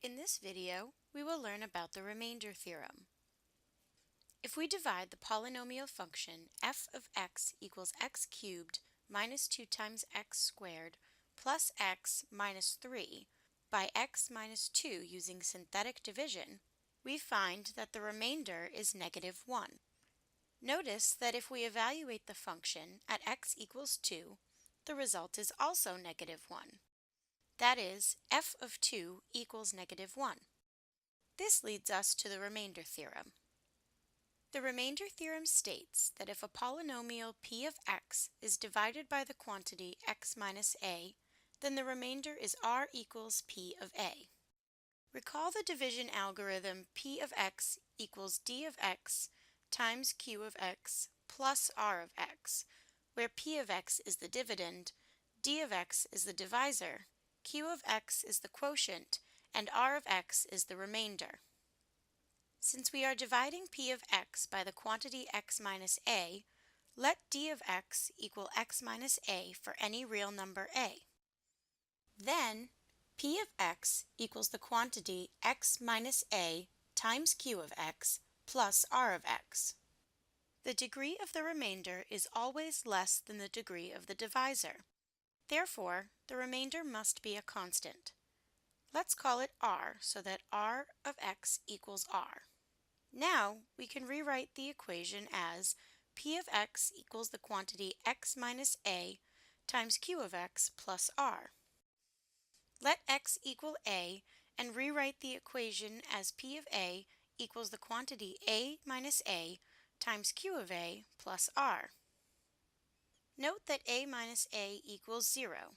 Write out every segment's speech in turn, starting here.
In this video, we will learn about the remainder theorem. If we divide the polynomial function f of x equals x cubed minus 2 times x squared plus x minus 3 by x minus 2 using synthetic division, we find that the remainder is negative 1. Notice that if we evaluate the function at x equals 2, the result is also negative 1. That is, f of 2 equals negative 1. This leads us to the remainder theorem. The remainder theorem states that if a polynomial p of x is divided by the quantity x minus a, then the remainder is r equals p of a. Recall the division algorithm p of x equals d of x times q of x plus r of x, where p of x is the dividend, d of x is the divisor, q of x is the quotient, and r of x is the remainder. Since we are dividing p of x by the quantity x minus a, let d of x equal x minus a for any real number a. Then, p of x equals the quantity x minus a times q of x plus r of x. The degree of the remainder is always less than the degree of the divisor. Therefore, the remainder must be a constant. Let's call it r so that r of x equals r. Now, we can rewrite the equation as p of x equals the quantity x minus a times q of x plus r. Let x equal a and rewrite the equation as p of a equals the quantity a minus a times q of a plus r. Note that a minus a equals 0.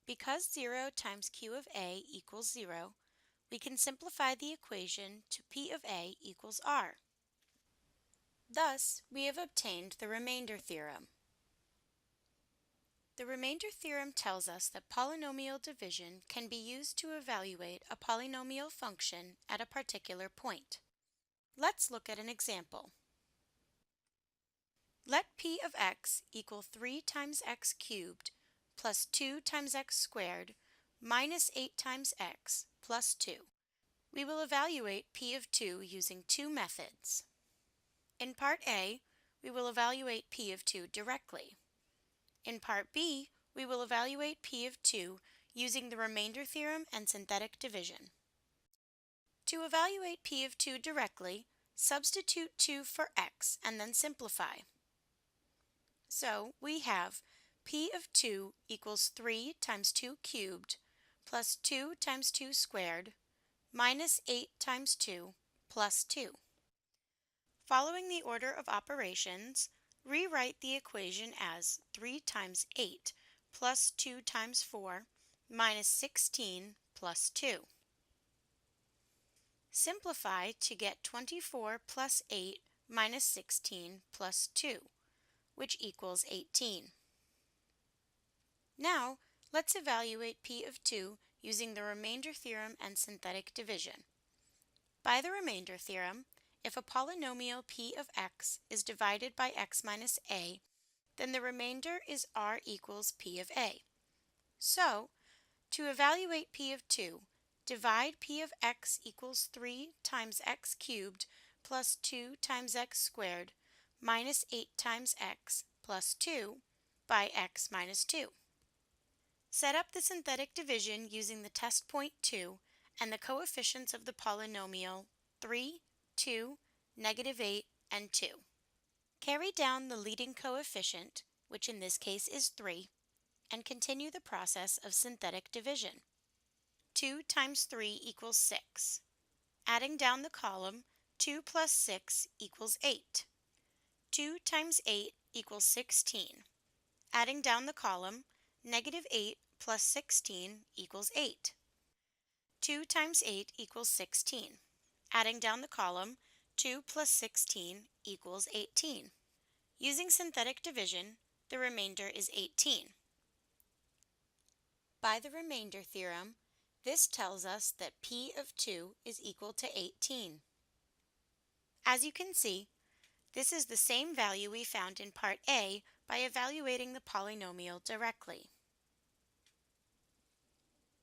Because 0 times q of a equals 0, we can simplify the equation to p of a equals r. Thus, we have obtained the remainder theorem. The remainder theorem tells us that polynomial division can be used to evaluate a polynomial function at a particular point. Let's look at an example. Let p of x equal 3 times x cubed plus 2 times x squared minus 8 times x plus 2. We will evaluate p of 2 using two methods. In part A, we will evaluate p of 2 directly. In part B, we will evaluate p of 2 using the remainder theorem and synthetic division. To evaluate p of 2 directly, substitute 2 for x and then simplify. So we have p of 2 equals 3 times 2 cubed plus 2 times 2 squared minus 8 times 2 plus 2. Following the order of operations, rewrite the equation as 3 times 8 plus 2 times 4 minus 16 plus 2. Simplify to get 24 plus 8 minus 16 plus 2, which equals 18. Now, let's evaluate p of 2 using the remainder theorem and synthetic division. By the remainder theorem, if a polynomial p of x is divided by x minus a, then the remainder is r equals p of a. So, to evaluate p of 2, divide p of x equals 3 times x cubed plus 2 times x squared minus 8 times x plus 2 by x minus 2. Set up the synthetic division using the test point 2 and the coefficients of the polynomial 3, 2, negative 8, and 2. Carry down the leading coefficient, which in this case is 3, and continue the process of synthetic division. 2 times 3 equals 6. Adding down the column, 2 plus 6 equals 8. 2 times 8 equals 16. Adding down the column, negative 8 plus 16 equals 8. 2 times 8 equals 16. Adding down the column, 2 plus 16 equals 18. Using synthetic division, the remainder is 18. By the remainder theorem, this tells us that p of 2 is equal to 18. As you can see, this is the same value we found in part A by evaluating the polynomial directly.